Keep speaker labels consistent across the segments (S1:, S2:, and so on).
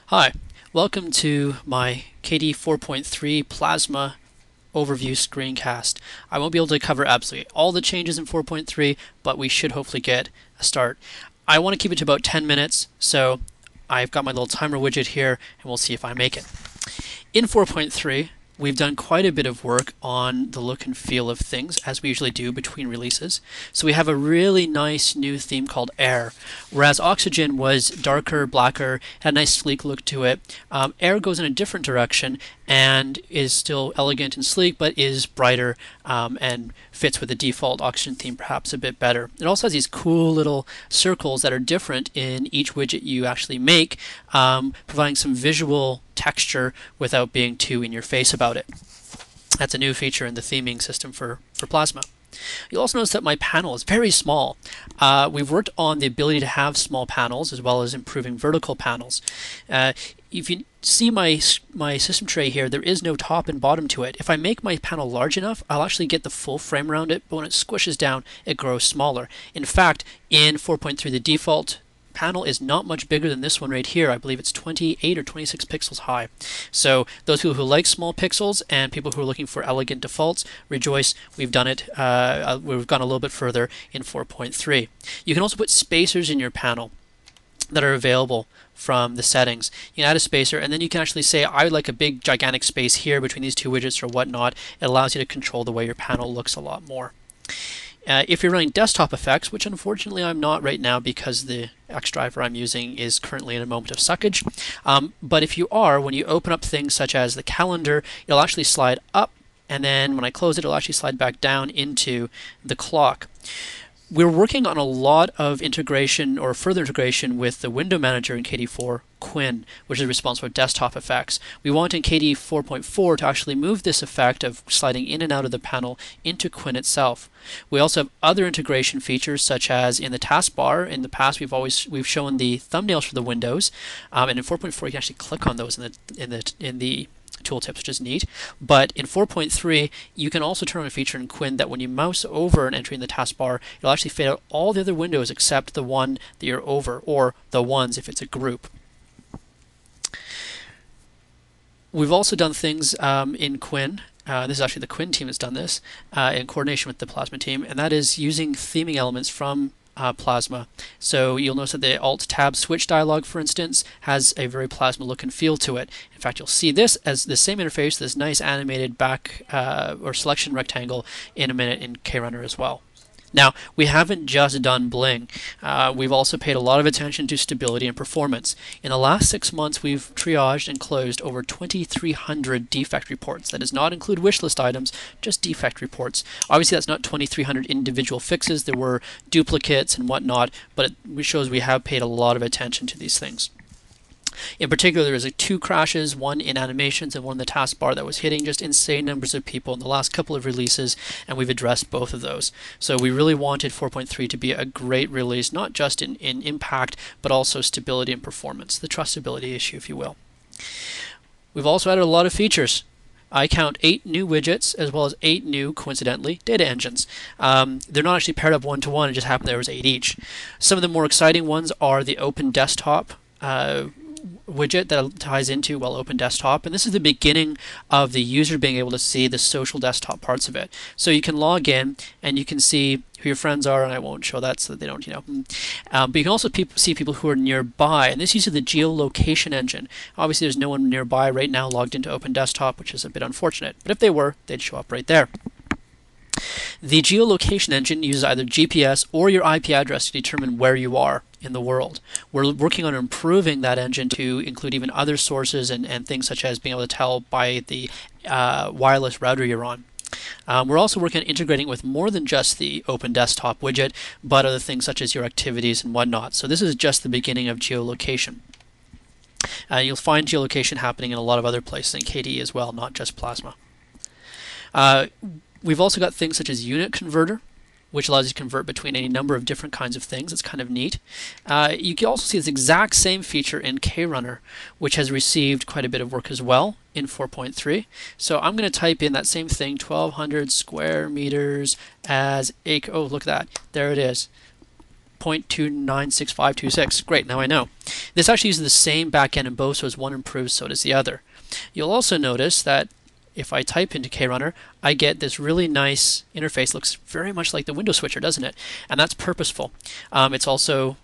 S1: Hi, welcome to my KDE 4.3 Plasma overview screencast. I won't be able to cover absolutely all the changes in 4.3, but we should hopefully get a start. I want to keep it to about 10 minutes, so I've got my little timer widget here, and we'll see if I make it. In 4.3, we've done quite a bit of work on the look and feel of things, as we usually do between releases. So we have a really nice new theme called Air. Whereas Oxygen was darker, blacker, had a nice sleek look to it, Air goes in a different direction and is still elegant and sleek, but is brighter and fits with the default Oxygen theme perhaps a bit better. It also has these cool little circles that are different in each widget you actually make, providing some visual texture without being too in your face about it. That's a new feature in the theming system for Plasma. You'll also notice that my panel is very small. We've worked on the ability to have small panels as well as improving vertical panels. If you see my system tray here, there is no top and bottom to it. If I make my panel large enough, I'll actually get the full frame around it, but when it squishes down, it grows smaller. In fact, in 4.3, the default panel is not much bigger than this one right here. I believe it's 28 or 26 pixels high. So those people who like small pixels and people who are looking for elegant defaults, rejoice, we've done it. We've gone a little bit further in 4.3. You can also put spacers in your panel that are available from the settings. You can add a spacer, and then you can actually say, I would like a big gigantic space here between these two widgets or whatnot. It allows you to control the way your panel looks a lot more. If you're running desktop effects, which unfortunately I'm not right now because the X driver I'm using is currently in a moment of suckage, but if you are, when you open up things such as the calendar, it'll actually slide up, and then when I close it, it'll actually slide back down into the clock. We're working on a lot of integration or further integration with the window manager in KDE 4, KWin, which is responsible for desktop effects. We want in KDE 4.4 to actually move this effect of sliding in and out of the panel into KWin itself. We also have other integration features such as in the taskbar. In the past, we've shown the thumbnails for the windows, and in 4.4 you can actually click on those in the tooltips, which is neat. But in 4.3, you can also turn on a feature in KWin that when you mouse over an entry in the taskbar, it'll actually fade out all the other windows except the one that you're over, or the ones if it's a group. We've also done things in KWin. This is actually the KWin team that's done this in coordination with the Plasma team, and that is using theming elements from Plasma. So you'll notice that the Alt-Tab switch dialog, for instance, has a very Plasma look and feel to it. In fact, you'll see this as the same interface, this nice animated back or selection rectangle in a minute in KRunner as well. Now, we haven't just done bling. We've also paid a lot of attention to stability and performance. In the last 6 months, we've triaged and closed over 2,300 defect reports. That does not include wish list items, just defect reports. Obviously, that's not 2,300 individual fixes. There were duplicates and whatnot, but it shows we have paid a lot of attention to these things. In particular, there was 2 crashes, one in animations and one in the taskbar, that was hitting just insane numbers of people in the last couple of releases, and we've addressed both of those. So we really wanted 4.3 to be a great release, not just in impact, but also stability and performance, the trustability issue, if you will. We've also added a lot of features. I count 8 new widgets as well as 8 new, coincidentally, data engines. They're not actually paired up one-to-one, it just happened there was 8 each. Some of the more exciting ones are the Open Desktop widget that ties into Open Desktop, and this is the beginning of the user being able to see the social desktop parts of it. So you can log in and you can see who your friends are, and I won't show that so that they don't, but you can also see people who are nearby, and this uses the Geolocation engine. Obviously there's no one nearby right now logged into Open Desktop, which is a bit unfortunate, but if they were, they'd show up right there. The Geolocation engine uses either GPS or your IP address to determine where you are in the world. We're working on improving that engine to include even other sources and things such as being able to tell by the wireless router you're on. We're also working on integrating with more than just the Open Desktop widget, but other things such as your activities and whatnot. So this is just the beginning of geolocation. You'll find geolocation happening in a lot of other places in KDE as well, not just Plasma. We've also got things such as unit converter, which allows you to convert between any number of different kinds of things. It's kind of neat. You can also see this exact same feature in KRunner, which has received quite a bit of work as well in 4.3. So I'm going to type in that same thing, 1,200 square meters as acre. Oh, look at that. There it is. 0.296526. Great, now I know. This actually uses the same backend in both, so as one improves, so does the other. You'll also notice that if I type into KRunner, I get this really nice interface. Looks very much like the window switcher, doesn't it? And that's purposeful. It's also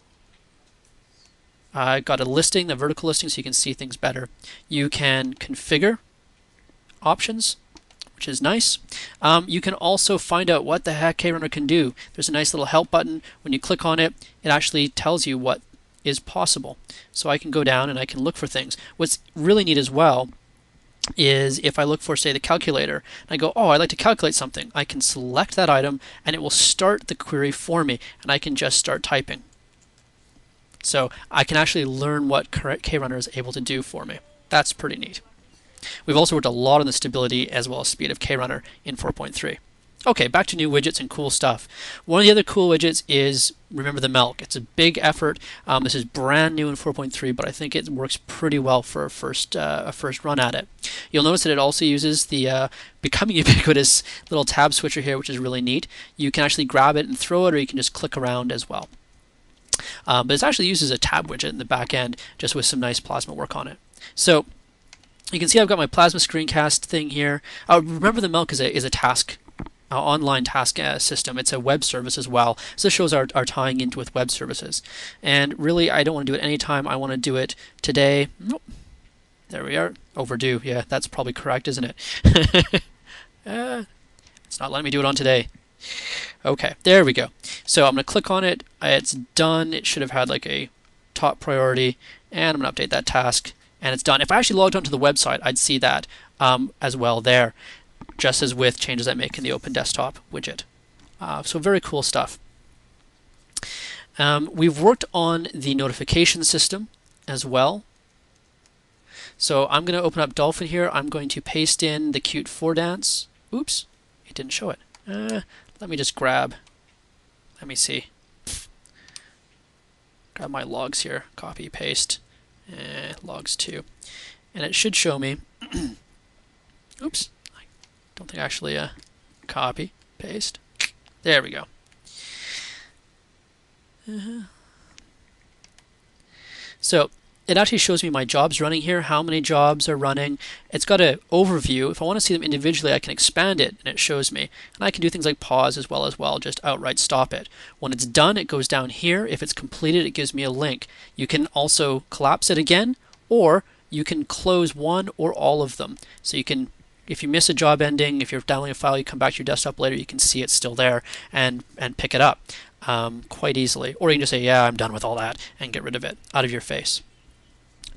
S1: got a listing, the vertical listing, so you can see things better. You can configure options, which is nice. You can also find out what the heck KRunner can do. There's a nice little help button. When you click on it, it actually tells you what is possible. So I can go down and I can look for things. What's really neat as well is if I look for, say, the calculator, and I go, oh, I'd like to calculate something, I can select that item and it will start the query for me, and I can just start typing. So I can actually learn what KRunner is able to do for me. That's pretty neat. We've also worked a lot on the stability as well as speed of KRunner in 4.3. Okay, back to new widgets and cool stuff. One of the other cool widgets is Remember the Milk. It's a big effort. This is brand new in 4.3, but I think it works pretty well for a first run at it. You'll notice that it also uses the becoming ubiquitous little tab switcher here, which is really neat. You can actually grab it and throw it, or you can just click around as well. But it actually uses a tab widget in the back end, just with some nice Plasma work on it. So you can see I've got my Plasma Screencast thing here. Remember the Milk is a task. Online task system. It's a web service as well. So this shows our tying into with web services. And really, I don't want to do it anytime. I want to do it today. Nope. There we are. Overdue. Yeah, that's probably correct, isn't it? It's not letting me do it on today. Okay, there we go. So I'm going to click on it. It's done. It should have had like a top priority. And I'm going to update that task. And it's done. If I actually logged onto the website, I'd see that as well there, just as with changes I make in the Open Desktop widget. So very cool stuff. We've worked on the notification system as well. So I'm going to open up Dolphin here. I'm going to paste in the cute 4 dance. Oops, it didn't show it. Let me just grab, let me see. Grab my logs here, copy, paste, logs 2. And it should show me, oops. Don't think actually copy, paste. There we go. So it actually shows me my jobs running here, how many jobs are running. It's got an overview. If I want to see them individually, I can expand it and it shows me. And I can do things like pause as well, just outright stop it. When it's done, it goes down here. If it's completed, it gives me a link. You can also collapse it again, or you can close one or all of them. So you can, if you miss a job ending, if you're downloading a file, you come back to your desktop later, you can see it's still there and pick it up quite easily. Or you can just say, yeah, I'm done with all that, and get rid of it out of your face.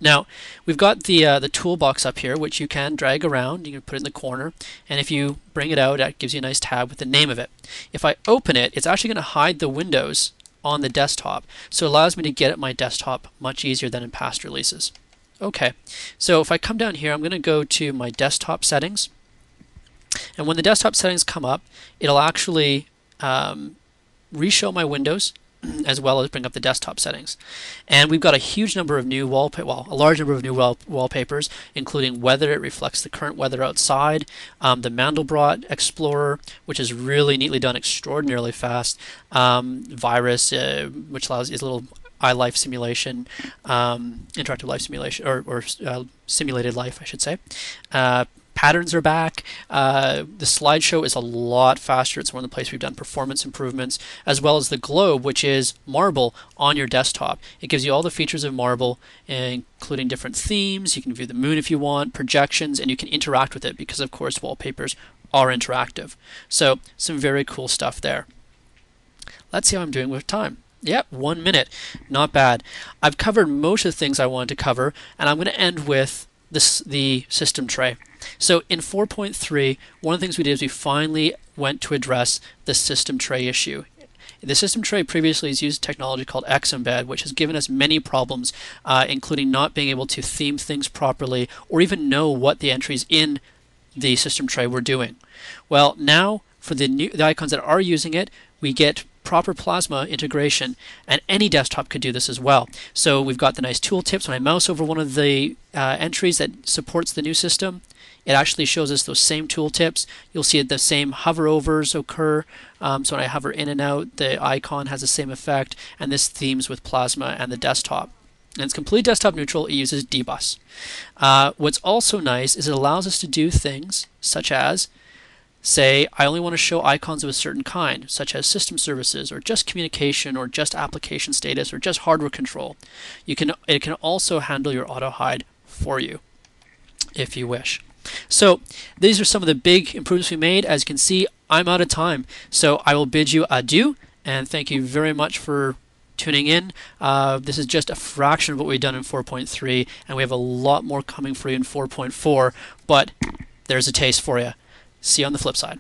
S1: Now, we've got the toolbox up here, which you can drag around. You can put it in the corner, and if you bring it out, it gives you a nice tab with the name of it. If I open it, it's actually going to hide the windows on the desktop, so it allows me to get at my desktop much easier than in past releases. Okay, so if I come down here, I'm going to go to my desktop settings, and when the desktop settings come up, it'll actually re-show my windows as well as bring up the desktop settings. And we've got a huge number of new a large number of new wallpapers, including weather. It reflects the current weather outside. The Mandelbrot Explorer, which is really neatly done, extraordinarily fast. Virus, which is a little iLife simulation, interactive life simulation, or simulated life, I should say. Patterns are back. The slideshow is a lot faster. It's one of the places we've done performance improvements, as well as the globe, which is Marble on your desktop. It gives you all the features of Marble, including different themes. You can view the moon if you want, projections, and you can interact with it because, of course, wallpapers are interactive. So some very cool stuff there. Let's see how I'm doing with time. Yep, 1 minute. Not bad. I've covered most of the things I wanted to cover, and I'm going to end with the system tray. So in 4.3, one of the things we did is we finally went to address the system tray issue. The system tray previously has used technology called XEmbed, which has given us many problems, including not being able to theme things properly or even know what the entries in the system tray were doing. Well, now for the icons that are using it, we get proper Plasma integration, and any desktop could do this as well. So we've got the nice tooltips. When I mouse over one of the entries that supports the new system, it actually shows us those same tooltips. You'll see the same hover overs occur. So when I hover in and out, the icon has the same effect, and this themes with Plasma and the desktop. And it's completely desktop neutral. It uses dbus. What's also nice is it allows us to do things such as, say, I only want to show icons of a certain kind, such as system services, or just communication, or just application status, or just hardware control. It can also handle your auto hide for you, if you wish. So these are some of the big improvements we made. As you can see, I'm out of time, so I will bid you adieu, and thank you very much for tuning in. This is just a fraction of what we've done in 4.3, and we have a lot more coming for you in 4.4, but there's a taste for you. See you on the flip side.